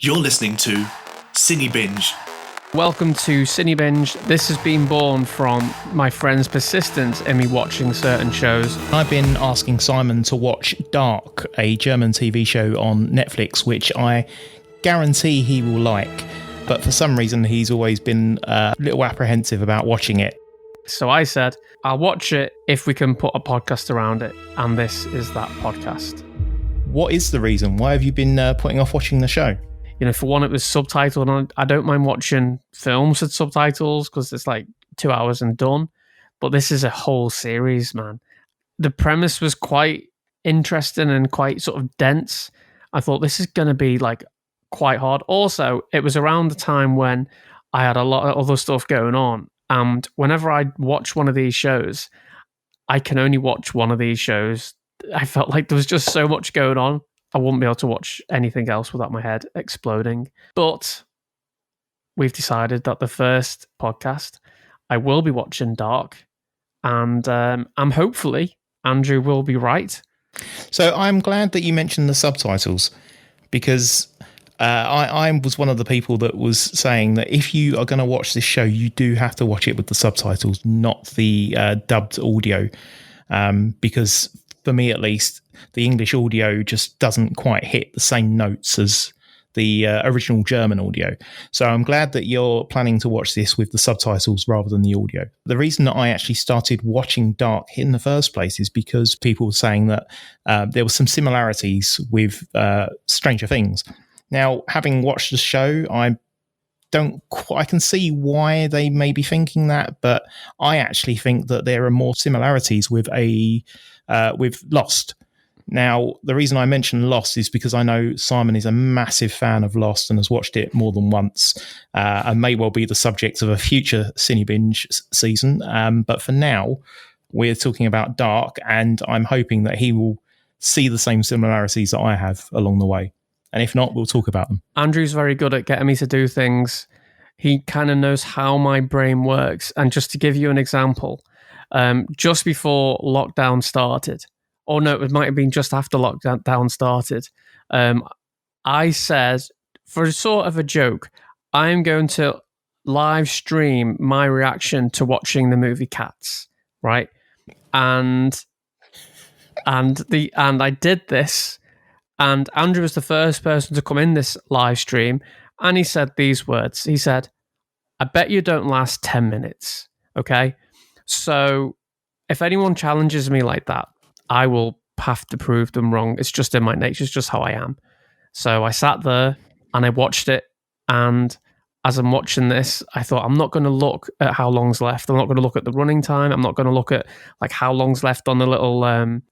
You're listening to Cinebinge. Welcome to Cinebinge. This has been born from my friend's persistence in me watching certain shows. I've been asking Simon to watch Dark, a German TV show on Netflix, which I guarantee he will like. But for some reason, he's always been a little apprehensive about watching it. So I said, I'll watch it if we can put a podcast around it. And this is that podcast. What is the reason? Why have you been putting off watching the show? You know, for one, it was subtitled, and I don't mind watching films with subtitles because it's like 2 hours and done. But this is a whole series, man. The premise was quite interesting and quite sort of dense. I thought this is going to be like quite hard. Also, it was around the time when I had a lot of other stuff going on. And whenever I watch one of these shows, I can only watch one of these shows. I felt like there was just so much going on. I wouldn't be able to watch anything else without my head exploding. But we've decided that the first podcast, I will be watching Dark. And I'm hopefully, Andrew will be right. So I'm glad that you mentioned the subtitles, because I was one of the people that was saying that if you are going to watch this show, you do have to watch it with the subtitles, not the dubbed audio. Because for me, at least, the English audio just doesn't quite hit the same notes as the original German audio. So I'm glad that you're planning to watch this with the subtitles rather than the audio. The reason that I actually started watching Dark in the first place is because people were saying that there were some similarities with Stranger Things. Now, having watched the show, I can see why they may be thinking that, but I actually think that there are more similarities with Lost. Now, the reason I mention Lost is because I know Simon is a massive fan of Lost and has watched it more than once, and may well be the subject of a future Cinebinge season. But for now, we're talking about Dark, and I'm hoping that he will see the same similarities that I have along the way. And if not, we'll talk about them. Andrew's very good at getting me to do things. He kind of knows how my brain works. And just to give you an example, just before lockdown started, or no, it might have been just after lockdown started, I said, for sort of a joke, I'm going to live stream my reaction to watching the movie Cats, right? And I did this. And Andrew was the first person to come in this live stream, and he said these words. He said, I bet you don't last 10 minutes, okay? So if anyone challenges me like that, I will have to prove them wrong. It's just in my nature. It's just how I am. So I sat there, and I watched it, and as I'm watching this, I thought, I'm not going to look at how long's left. I'm not going to look at the running time. I'm not going to look at like how long's left on the little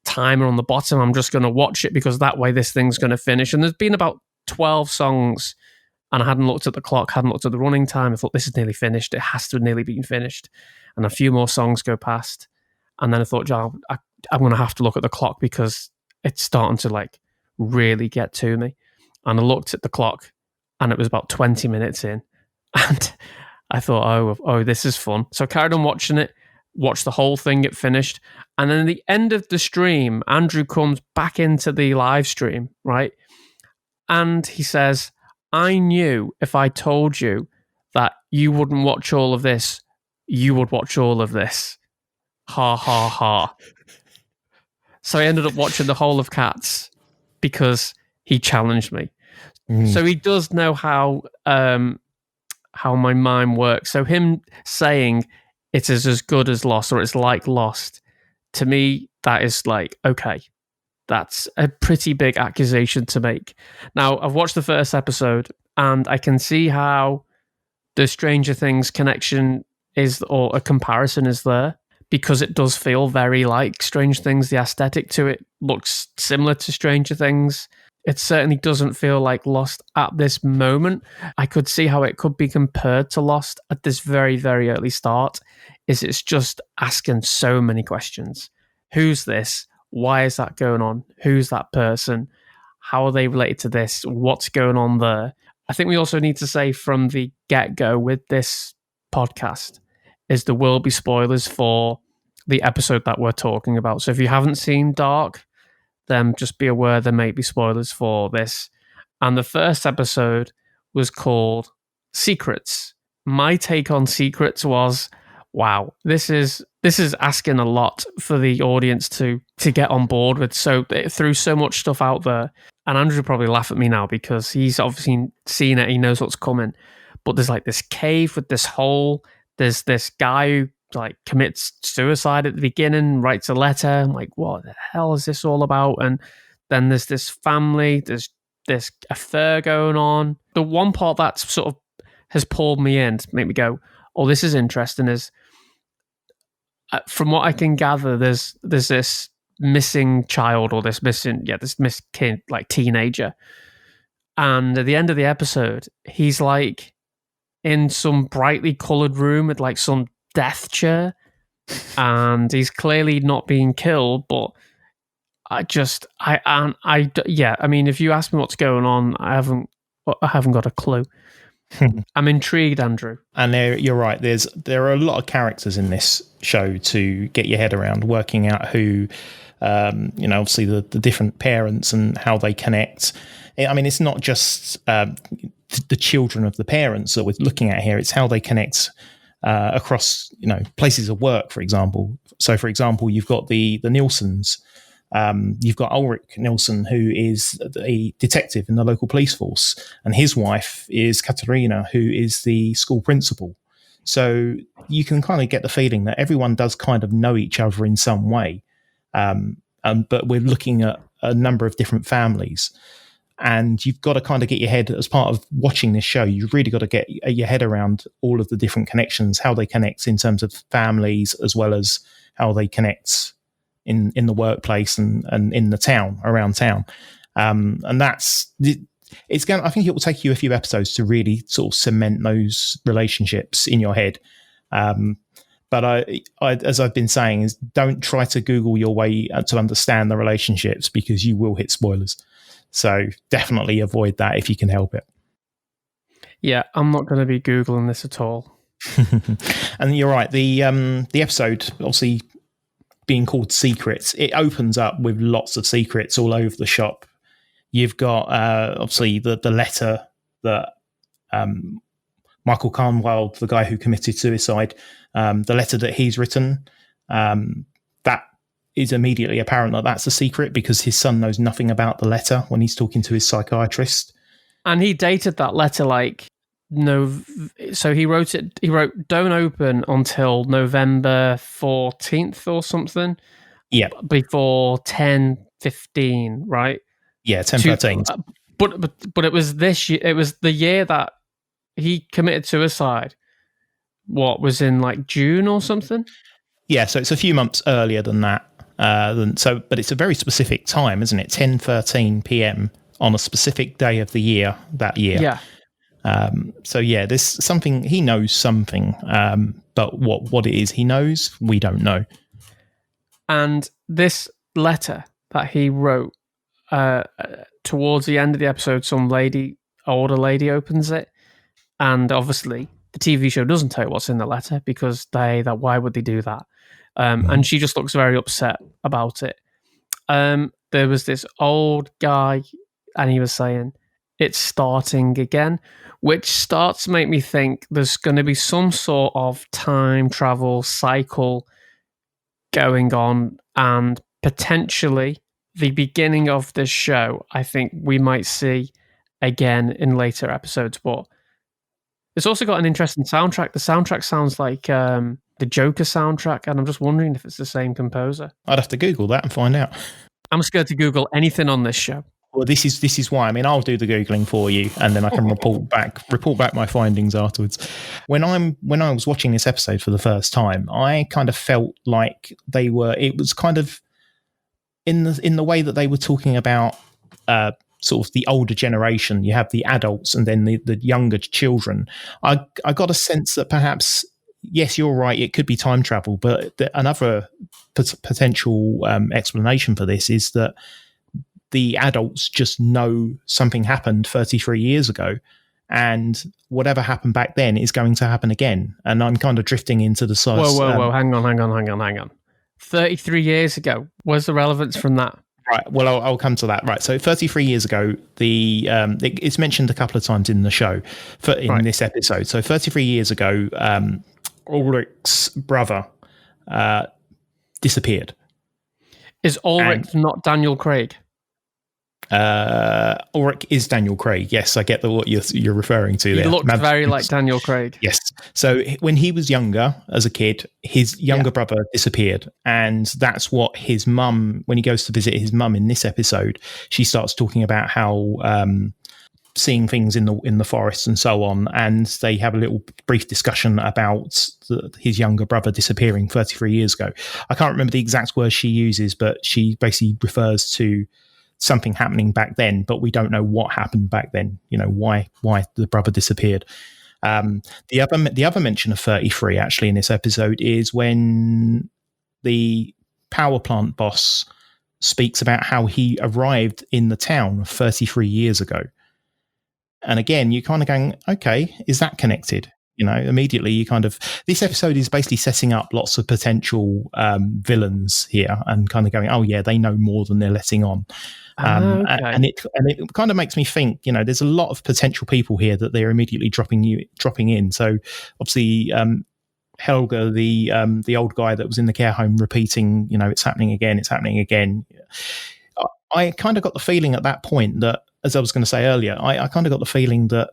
timer on the bottom. I'm just going to watch it because that way this thing's going to finish. And there's been about 12 songs and I hadn't looked at the clock, hadn't looked at the running time. I thought, this is nearly finished. It has to have nearly been finished. And a few more songs go past. And then I thought, I'm going to have to look at the clock because it's starting to like really get to me. And I looked at the clock and it was about 20 minutes in. And I thought, oh, this is fun. So I carried on watching it, watched the whole thing, it finished. And then at the end of the stream, Andrew comes back into the live stream, right? And he says, I knew if I told you that you wouldn't watch all of this, you would watch all of this. Ha, ha, ha. So I ended up watching the whole of Cats because he challenged me. So he does know how my mind works. So him saying it is as good as Lost or it's like Lost, to me, that is like, okay, that's a pretty big accusation to make. Now, I've watched the first episode and I can see how the Stranger Things connection is, or a comparison is there, because it does feel very like Stranger Things. The aesthetic to it looks similar to Stranger Things. It certainly doesn't feel like Lost at this moment. I could see how it could be compared to Lost at this very, very early start. It's just asking so many questions. Who's this? Why is that going on? Who's that person? How are they related to this? What's going on there? I think we also need to say from the get-go with this podcast is there will be spoilers for the episode that we're talking about. So if you haven't seen Dark, then just be aware there may be spoilers for this. And the first episode was called Secrets. My take on Secrets was, wow, this is asking a lot for the audience to get on board with. So it threw so much stuff out there. And Andrew will probably laugh at me now because he's obviously seen it. He knows what's coming. But there's like this cave with this hole. There's this guy who like commits suicide at the beginning, writes a letter. I'm like, what the hell is this all about? And then there's this family. There's this affair going on. The one part that sort of has pulled me in to make me go, oh, this is interesting is, from what I can gather, there's this missing child or this missing kid, like teenager. And at the end of the episode, he's like in some brightly coloured room with like some death chair. And he's clearly not being killed, but I mean, if you ask me what's going on, I haven't got a clue. I'm intrigued, Andrew. And you're right. There are a lot of characters in this show to get your head around, working out who, obviously the different parents and how they connect. I mean, it's not just the children of the parents that we're looking at here. It's how they connect across, places of work, for example. So, for example, you've got the Nielsen's. You've got Ulrich Nielsen, who is a detective in the local police force, and his wife is Katarina, who is the school principal. So you can kind of get the feeling that everyone does kind of know each other in some way. But we're looking at a number of different families. And you've got to kind of get your head, as part of watching this show, you've really got to get your head around all of the different connections, how they connect in terms of families, as well as how they connect in the workplace and in the town, around town. And that's, I think it will take you a few episodes to really sort of cement those relationships in your head. But I, as I've been saying, is don't try to Google your way to understand the relationships, because you will hit spoilers. So definitely avoid that if you can help it. Yeah, I'm not going to be Googling this at all. And you're right. The episode, obviously being called Secrets, it opens up with lots of secrets all over the shop. You've got obviously the letter that Michael Carnwell, the guy who committed suicide, the letter that he's written, that is immediately apparent that that's a secret, because his son knows nothing about the letter when he's talking to his psychiatrist. And he dated that letter so he wrote don't open until November 14th or something. Yeah. Before 10:15, right? Yeah, 10:13. But it was this year, it was the year that he committed suicide. What was in like June or something? Yeah, so it's a few months earlier than that. But it's a very specific time, isn't it? 10:13 p.m. on a specific day of the year that year. Yeah. There's something, he knows something, but what it is he knows, we don't know. And this letter that he wrote, towards the end of the episode, some older lady opens it, and obviously the TV show doesn't tell you what's in the letter, because why would they do that? And she just looks very upset about it. There was this old guy, and he was saying, it's starting again, which starts to make me think there's going to be some sort of time travel cycle going on, and potentially the beginning of this show, I think we might see again in later episodes. But it's also got an interesting soundtrack. The soundtrack sounds like the Joker soundtrack, and I'm just wondering if it's the same composer. I'd have to Google that and find out. I'm scared to Google anything on this show. Well, this is why. I mean, I'll do the Googling for you, and then I can report back my findings afterwards. When I was watching this episode for the first time, I kind of felt like it was kind of in the way that they were talking about sort of the older generation. You have the adults and then the younger children. I got a sense that perhaps, yes, you're right, it could be time travel, but another potential explanation for this is that the adults just know something happened 33 years ago, and whatever happened back then is going to happen again. And I'm kind of drifting into the size. Whoa. Hang on. 33 years ago. Where's the relevance from that? Right. Well, I'll come to that. Right. So 33 years ago, it's mentioned a couple of times in the show in this episode. So 33 years ago, Ulrich's brother disappeared. Is Ulrich not Daniel Craig? Ulrich is Daniel Craig. Yes, I get what you're referring to there. He looked very like Daniel Craig. Yes. So when he was younger, as a kid, his younger brother disappeared, and that's what his mum. When he goes to visit his mum in this episode, she starts talking about how seeing things in the forest and so on, and they have a little brief discussion about his younger brother disappearing 33 years ago. I can't remember the exact words she uses, but she basically refers to something happening back then, but we don't know what happened back then. You know, why the brother disappeared. The other mention of 33 actually in this episode is when the power plant boss speaks about how he arrived in the town 33 years ago. And again, you're kind of going, okay, is that connected? You know, immediately you kind of, this episode is basically setting up lots of potential villains here and kind of going, oh yeah, they know more than they're letting on. Okay. And it kind of makes me think, you know, there's a lot of potential people here that they're immediately dropping in. So obviously, Helga, the old guy that was in the care home, repeating, you know, it's happening again. I kind of got the feeling at that point that, as I was going to say earlier, I kind of got the feeling that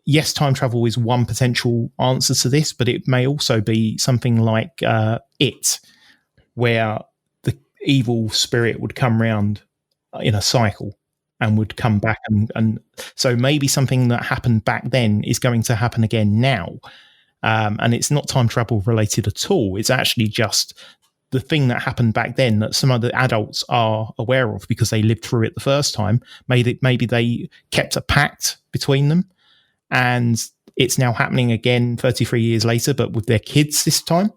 yes, time travel is one potential answer to this, but it may also be something like It, where the evil spirit would come round in a cycle and would come back. And so maybe something that happened back then is going to happen again now. And it's not time travel related at all. It's actually just the thing that happened back then that some other adults are aware of because they lived through it the first time. Maybe they kept a pact between them, and it's now happening again 33 years later, but with their kids this time.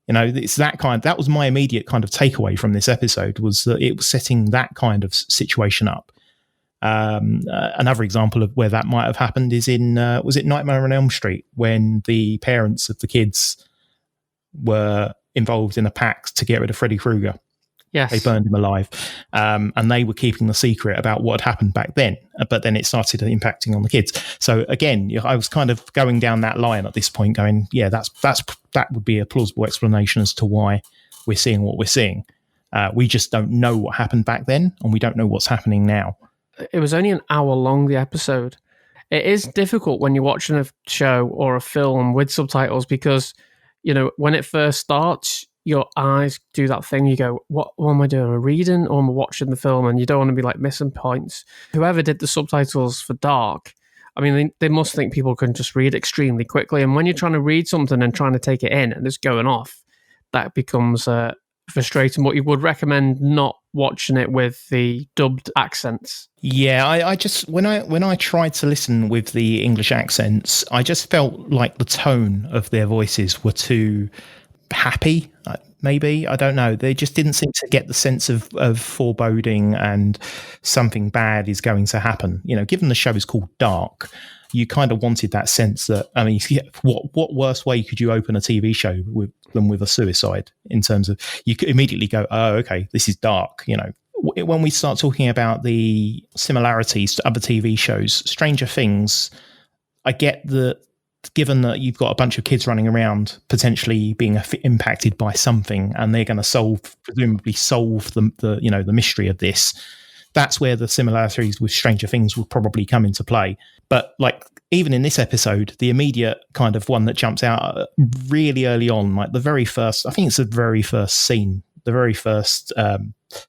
You know, it's that was my immediate kind of takeaway from this episode, was that it was setting that kind of situation up. Another example of where that might have happened is in, was it Nightmare on Elm Street, when the parents of the kids were involved in a pact to get rid of Freddy Krueger. Yes. They burned him alive. And they were keeping the secret about what had happened back then, but then it started impacting on the kids. So again, I was kind of going down that line at this point going, yeah, that would be a plausible explanation as to why we're seeing what we're seeing. We just don't know what happened back then, and we don't know what's happening now. It was only an hour long, the episode. It is difficult when you're watching a show or a film with subtitles because, you know, when it first starts, your eyes do that thing. You go, what am I doing? Am I reading or am I watching the film? And you don't want to be like missing points. Whoever did the subtitles for Dark, I mean, they must think people can just read extremely quickly. And when you're trying to read something and trying to take it in and it's going off, that becomes frustrating. But you would recommend not watching it with the dubbed accents. Yeah, I just when I tried to listen with the English accents, I just felt like the tone of their voices were too happy. Maybe, I don't know. They just didn't seem to get the sense of foreboding and something bad is going to happen. You know, given the show is called Dark, you kind of wanted that sense that, I mean, what worse way could you open a TV show than with a suicide, in terms of, you could immediately go, oh, okay, this is dark. You know, when we start talking about the similarities to other TV shows, Stranger Things, I get that, given that you've got a bunch of kids running around potentially being impacted by something, and they're going to presumably solve the mystery of this, that's where the similarities with Stranger Things would probably come into play. But like, even in this episode, the immediate kind of one that jumps out really early on, like the very first, I think it's the very first scene,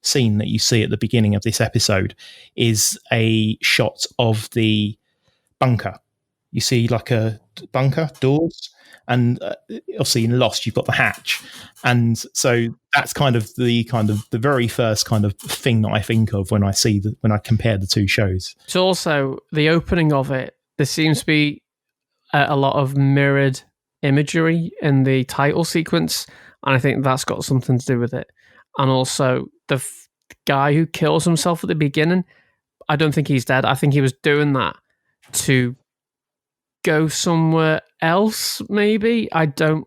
scene that you see at the beginning of this episode is a shot of the bunker. You see like a bunker doors, and obviously in Lost you've got the hatch, and so that's kind of the very first kind of thing that I think of when I compare the two shows. It's also the opening of it. There seems to be a lot of mirrored imagery in the title sequence, and I think that's got something to do with it. And also the guy who kills himself at the beginning, I don't think he's dead. I think he was doing that to go somewhere else, maybe. I don't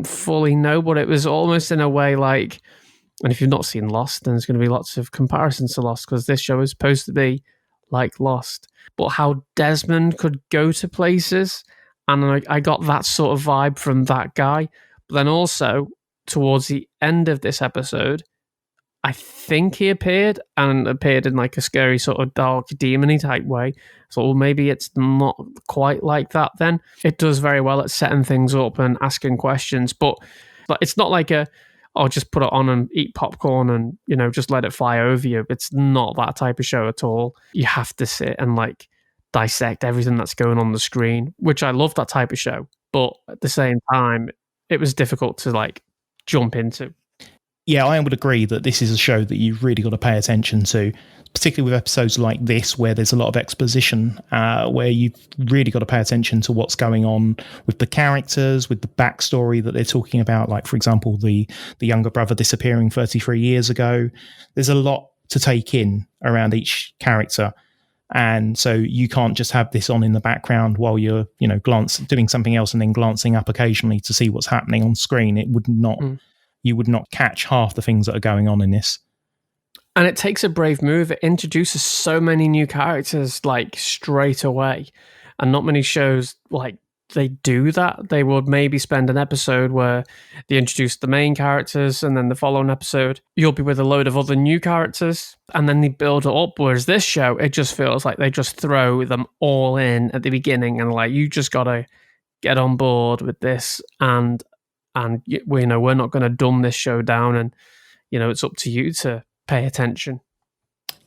fully know, but it was almost in a way like And if you've not seen Lost, then there's going to be lots of comparisons to Lost, because this show is supposed to be like Lost. But how Desmond could go to places, and I got that sort of vibe from that guy. But then also, towards the end of this episode, I think he appeared in like a scary sort of dark demon-y type way. So well, maybe it's not quite like that then. It does very well at setting things up and asking questions, but it's not like just put it on and eat popcorn and, just let it fly over you. It's not that type of show at all. You have to sit and like dissect everything that's going on the screen, which I love that type of show. But at the same time, it was difficult to like jump into. Yeah, I would agree that this is a show that you've really got to pay attention to, particularly with episodes like this, where there's a lot of exposition, where you've really got to pay attention to what's going on with the characters, with the backstory that they're talking about. Like, for example, the younger brother disappearing 33 years ago. There's a lot to take in around each character. And so you can't just have this on in the background while you're, doing something else and then glancing up occasionally to see what's happening on screen. It would not... You would not catch half the things that are going on in this. And it takes a brave move. It introduces so many new characters like straight away. And not many shows like they do that. They would maybe spend an episode where they introduce the main characters, and then the following episode you'll be with a load of other new characters, and then they build it up. Whereas this show, it just feels like they just throw them all in at the beginning, and like, you just gotta get on board with this, and we're not going to dumb this show down, and it's up to you to pay attention.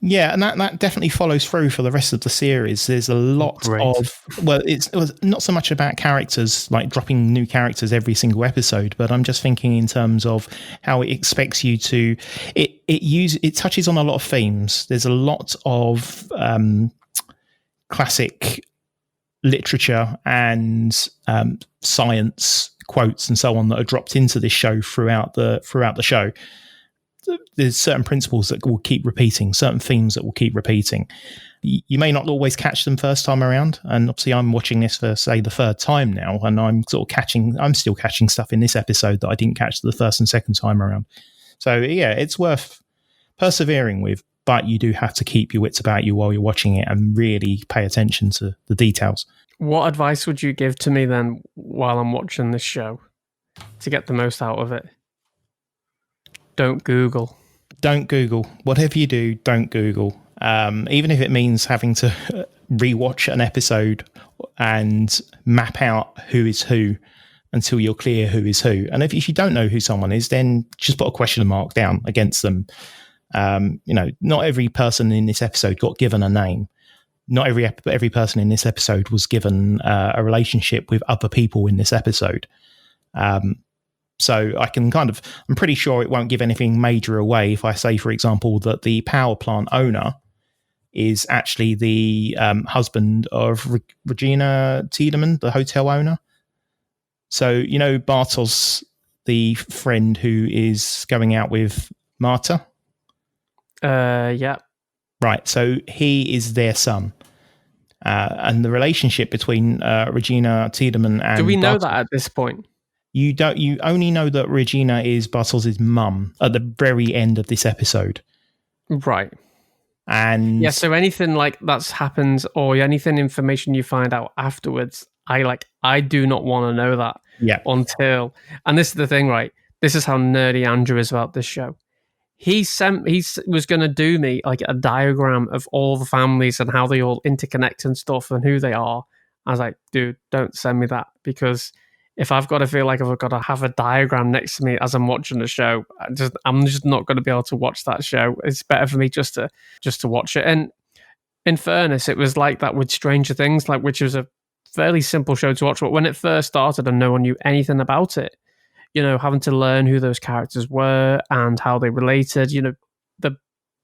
Yeah, and that definitely follows through for the rest of the series. There's a lot it was not so much about characters, like dropping new characters every single episode, but I'm just thinking in terms of how it expects you to. It touches on a lot of themes. There's a lot of classic literature and science quotes and so on that are dropped into this show throughout the show. There's certain principles that will keep repeating, certain themes that will keep repeating. You may not always catch them first time around, and obviously I'm watching this for, say, the third time now, and I'm still catching stuff in this episode that I didn't catch the first and second time around. So yeah, it's worth persevering with, but you do have to keep your wits about you while you're watching it and really pay attention to the details. What advice would you give to me then while I'm watching this show to get the most out of it? Don't Google. Don't Google. Whatever you do, don't Google. Even if it means having to rewatch an episode and map out who is who until you're clear who is who. And if you don't know who someone is, then just put a question mark down against them. Not every person in this episode got given a name. Not every person in this episode was given a relationship with other people in this episode. So I'm pretty sure it won't give anything major away if I say, for example, that the power plant owner is actually the husband of Regina Tiedemann, the hotel owner. So, Bartos, the friend who is going out with Marta? Yeah. Right, so he is their son. And the relationship between Regina Tiedemann and... Do we know Bartos, that at this point? You don't. You only know that Regina is Bartos' mum at the very end of this episode. Right. And... Yeah, so anything like that's happened or anything information you find out afterwards, I do not want to know that until... And this is the thing, right? This is how nerdy Andrew is about this show. He was going to do me like a diagram of all the families and how they all interconnect and stuff and who they are. I was like, dude, don't send me that, because if I've got to feel like I've got to have a diagram next to me as I'm watching the show, I'm just not going to be able to watch that show. It's better for me just to watch it. And in fairness, it was like that with Stranger Things, which was a fairly simple show to watch. But when it first started and no one knew anything about it, having to learn who those characters were and how they related, the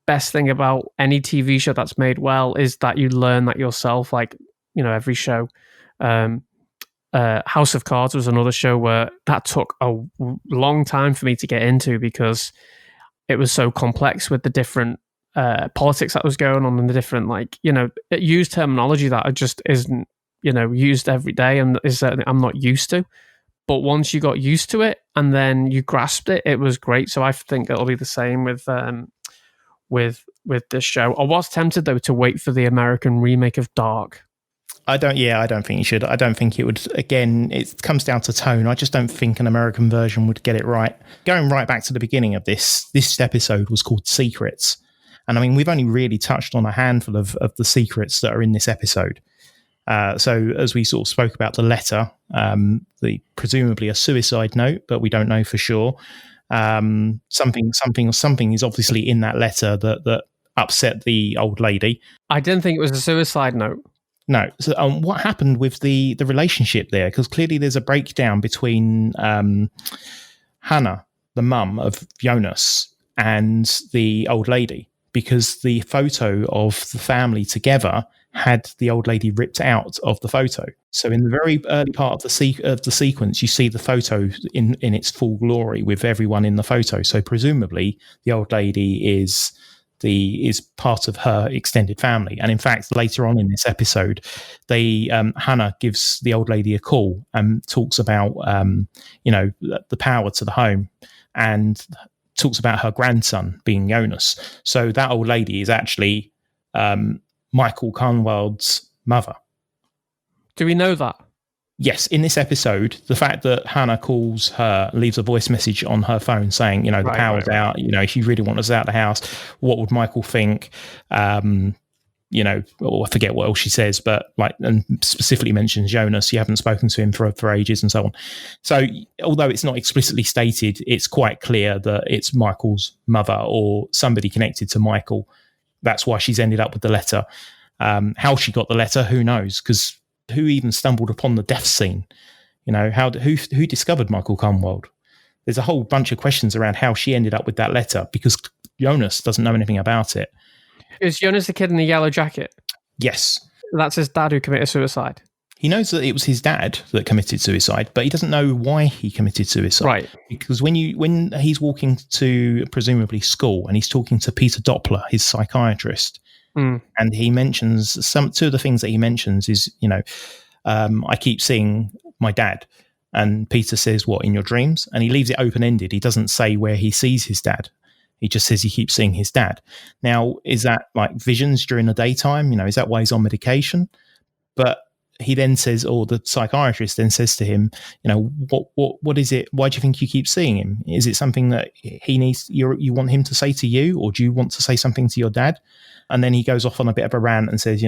best thing about any TV show that's made well is that you learn that yourself, every show. House of Cards was another show where that took a long time for me to get into because it was so complex with the different politics that was going on and the different, it used terminology that just isn't, used every day and is certainly I'm not used to. but once you got used to it and then you grasped it, it was great. So I think it'll be the same with this show. I was tempted though to wait for the American remake of Dark. I don't think you should. I don't think it would. Again, it comes down to tone. I just don't think an American version would get it right. Going right back to the beginning of this episode was called Secrets. And I mean, we've only really touched on a handful of the secrets that are in this episode. So as we sort of spoke about the letter, presumably a suicide note, but we don't know for sure. Something is obviously in that letter that upset the old lady. I didn't think it was a suicide note. No. So what happened with the relationship there? Because clearly there's a breakdown between Hannah, the mum of Jonas, and the old lady, because the photo of the family together had the old lady ripped out of the photo. So in the very early part of the sequence, you see the photo in its full glory with everyone in the photo. So presumably the old lady is part of her extended family. And in fact, later on in this episode, Hannah gives the old lady a call and talks about the power to the home, and talks about her grandson being Jonas. So that old lady is actually Michael Carnwald's mother. Do we know that? Yes, in this episode, the fact that Hannah calls her, leaves a voice message on her phone saying, the power's out, if you really want us out of the house, what would Michael think? Or I forget what else she says, but and specifically mentions Jonas. You haven't spoken to him for ages and so on. So although it's not explicitly stated, it's quite clear that it's Michael's mother or somebody connected to Michael. That's why she's ended up with the letter. How she got the letter, who knows? Because who even stumbled upon the death scene? Who discovered Michael Carnwald? There's a whole bunch of questions around how she ended up with that letter, because Jonas doesn't know anything about it. Is Jonas the kid in the yellow jacket? Yes. That's his dad who committed suicide. He knows that it was his dad that committed suicide, but he doesn't know why he committed suicide. Right. Because when he's walking to presumably school and he's talking to Peter Doppler, his psychiatrist, and he mentions two of the things that he mentions is, I keep seeing my dad. And Peter says, what, in your dreams? And he leaves it open-ended. He doesn't say where he sees his dad. He just says he keeps seeing his dad. Now, is that like visions during the daytime? Is that why he's on medication? But he then says, or the psychiatrist then says to him, what is it? Why do you think you keep seeing him? Is it something that he needs, you want him to say to you, or do you want to say something to your dad? And then he goes off on a bit of a rant and says,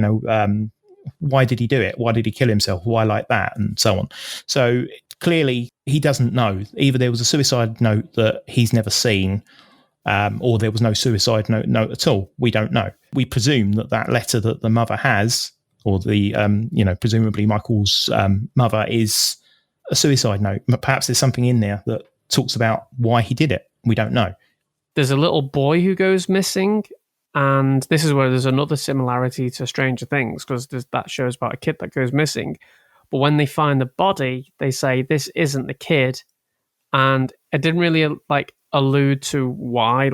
why did he do it? Why did he kill himself? Why like that? And so on. So clearly he doesn't know. Either there was a suicide note that he's never seen, or there was no suicide note at all. We don't know. We presume that letter that the mother has, or the presumably Michael's mother, is a suicide note. But perhaps there's something in there that talks about why he did it. We don't know. There's a little boy who goes missing, and this is where there's another similarity to Stranger Things, because that shows about a kid that goes missing. But when they find the body, they say this isn't the kid, and it didn't really allude to why.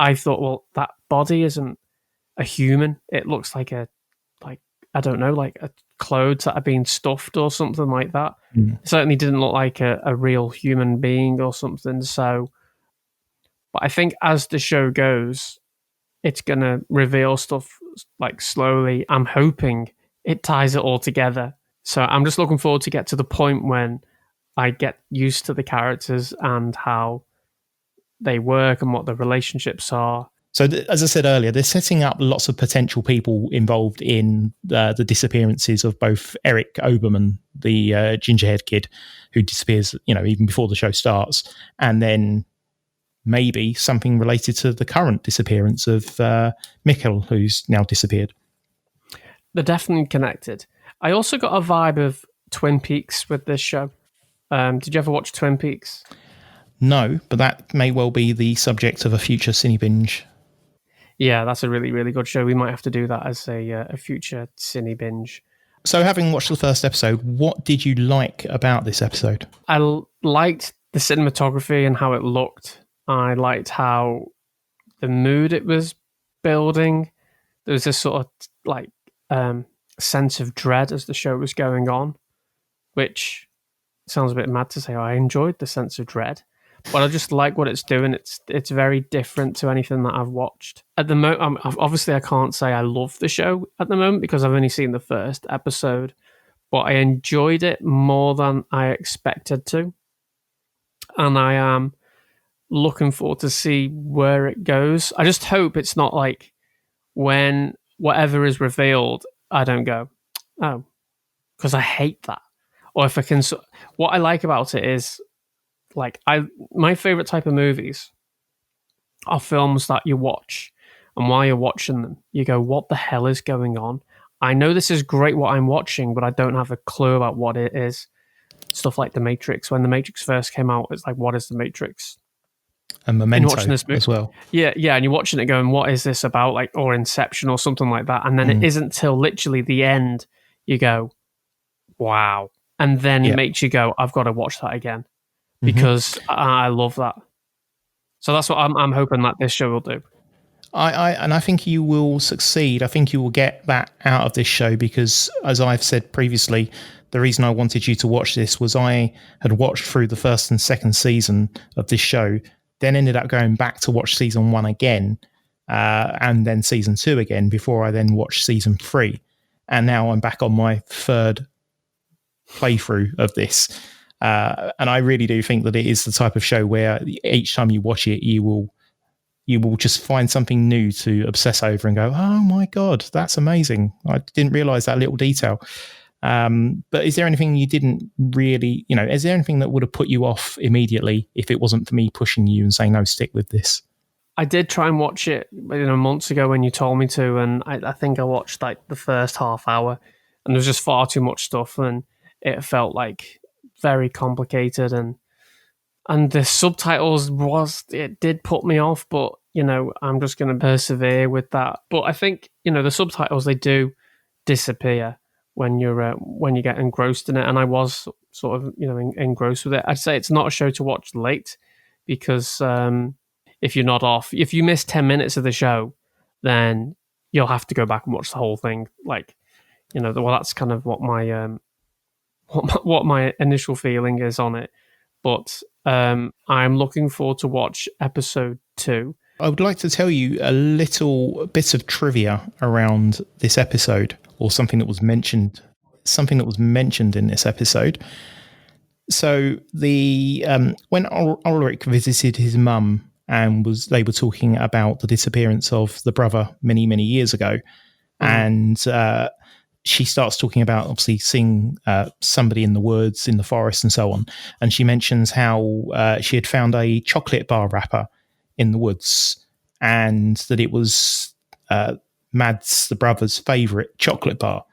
I thought, well, that body isn't a human. It looks like a clothes that have been stuffed or something like that. It certainly didn't look like a real human being or something. So, but I think as the show goes, it's going to reveal stuff slowly. I'm hoping it ties it all together. So I'm just looking forward to get to the point when I get used to the characters and how they work and what the relationships are. So as I said earlier, they're setting up lots of potential people involved in the disappearances of both Eric Oberman, the gingerhead kid who disappears, even before the show starts, and then maybe something related to the current disappearance of Mikkel, who's now disappeared. They're definitely connected. I also got a vibe of Twin Peaks with this show. Did you ever watch Twin Peaks? No, but that may well be the subject of a future Cinebinge. Yeah, that's a really, really good show. We might have to do that as a future Cinebinge. So having watched the first episode, what did you like about this episode? I liked the cinematography and how it looked. I liked how the mood it was building. There was this sort of sense of dread as the show was going on, which sounds a bit mad to say, I enjoyed the sense of dread, but I just like what it's doing. It's very different to anything that I've watched at the moment. Obviously, I can't say I love the show at the moment because I've only seen the first episode, but I enjoyed it more than I expected to, and I am looking forward to see where it goes. I just hope it's not like when whatever is revealed, I don't go, oh, because I hate that. Or if I can, what I like about it is like my favorite type of movies are films that you watch, and while you're watching them, you go, what the hell is going on? I know this is great what I'm watching, but I don't have a clue about what it is. Stuff like The Matrix. When The Matrix first came out, it's like, what is The Matrix? And Memento as well. Yeah, and you're watching it going, what is this about? Like, or Inception or something like that. And then it isn't till literally the end you go, wow. And then it makes you go, I've got to watch that again because I love that. So that's what I'm hoping that this show will do. I think you will succeed. I think you will get that out of this show because, as I've said previously, the reason I wanted you to watch this was I had watched through the first and second season of this show, then ended up going back to watch season 1 again, and then season 2 again before I then watched season 3. And now I'm back on my third playthrough of this. And I really do think that it is the type of show where each time you watch it, you will just find something new to obsess over and go, oh my God, that's amazing. I didn't realize that little detail. But is there anything you didn't really, is there anything that would have put you off immediately if it wasn't for me pushing you and saying, no, stick with this? I did try and watch it months ago when you told me to, and I think I watched like the first half hour, and there was just far too much stuff, and it felt like very complicated, and the subtitles it did put me off, but I'm just going to persevere with that. But I think the subtitles, they do disappear when you get engrossed in it, and I was sort of engrossed with it. I'd say it's not a show to watch late because if you're not off, if you miss 10 minutes of the show, then you'll have to go back and watch the whole thing. Like, well, that's kind of what my what my initial feeling is on it. But I'm looking forward to watch episode 2. I would like to tell you a little bit of trivia around this episode, or something that was mentioned in this episode. So when Ulrich visited his mum and they were talking about the disappearance of the brother many, many years ago, and she starts talking about obviously seeing somebody in the woods, in the forest, and so on. And she mentions how she had found a chocolate bar wrapper in the woods, and that it was Mads, the brother's favourite chocolate bar.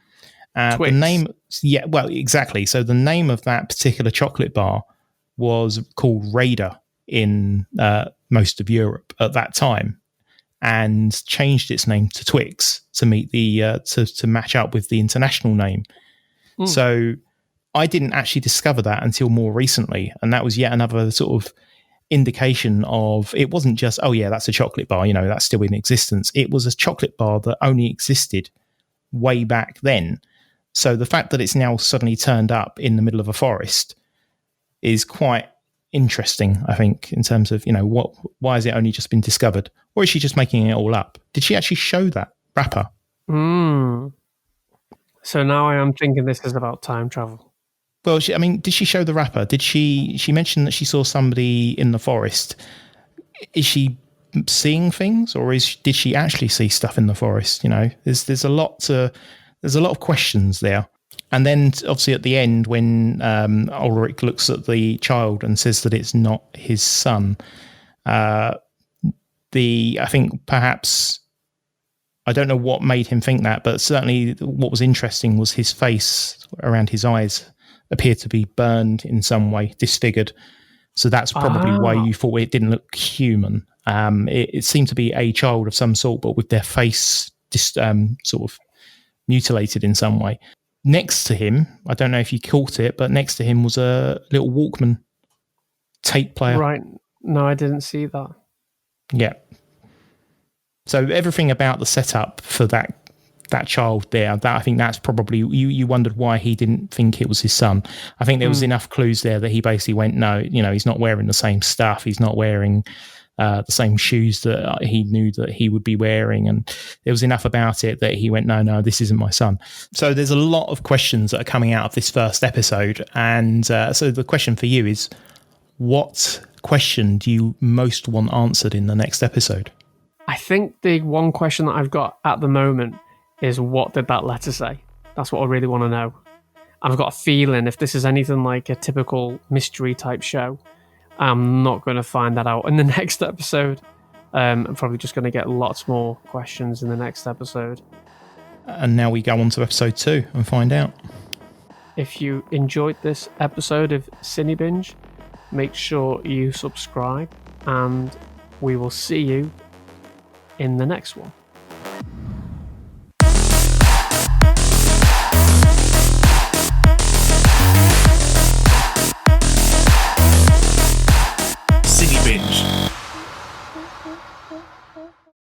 The name, exactly. So the name of that particular chocolate bar was called Raider in most of Europe at that time, and changed its name to Twix to meet the to match up with the international name. So I didn't actually discover that until more recently, and that was yet another sort of indication of, it wasn't just, oh yeah, that's a chocolate bar, that's still in existence. It was a chocolate bar that only existed way back then. So the fact that it's now suddenly turned up in the middle of a forest is quite interesting, I think, in terms of, why has it only just been discovered? Or is she just making it all up? Did she actually show that wrapper? So now I am thinking this is about time travel. Well, did she show the wrapper? Did she mention that she saw somebody in the forest? Is she seeing things, or did she actually see stuff in the forest? There's a lot of questions there. And then obviously at the end, when Ulrich looks at the child and says that it's not his son, I think perhaps, I don't know what made him think that, but certainly what was interesting was his face around his eyes appeared to be burned in some way, disfigured. So that's probably why you thought it didn't look human. It seemed to be a child of some sort, but with their face just sort of mutilated in some way. Next to him, I don't know if you caught it, but next to him was a little Walkman tape player. Right. No, I didn't see that. Yeah. So everything about the setup for that that child there. That, I think that's probably, you wondered why he didn't think it was his son. I think there was enough clues there that he basically went, no, he's not wearing the same stuff. He's not wearing the same shoes that he knew that he would be wearing. And there was enough about it that he went, no, this isn't my son. So there's a lot of questions that are coming out of this first episode. And so the question for you is, what question do you most want answered in the next episode? I think the one question that I've got at the moment is, what did that letter say? That's what I really want to know. I've got a feeling if this is anything like a typical mystery type show, I'm not going to find that out in the next episode. I'm probably just going to get lots more questions in the next episode. And now we go on to episode 2 and find out. If you enjoyed this episode of Cinebinge, make sure you subscribe, and we will see you in the next one.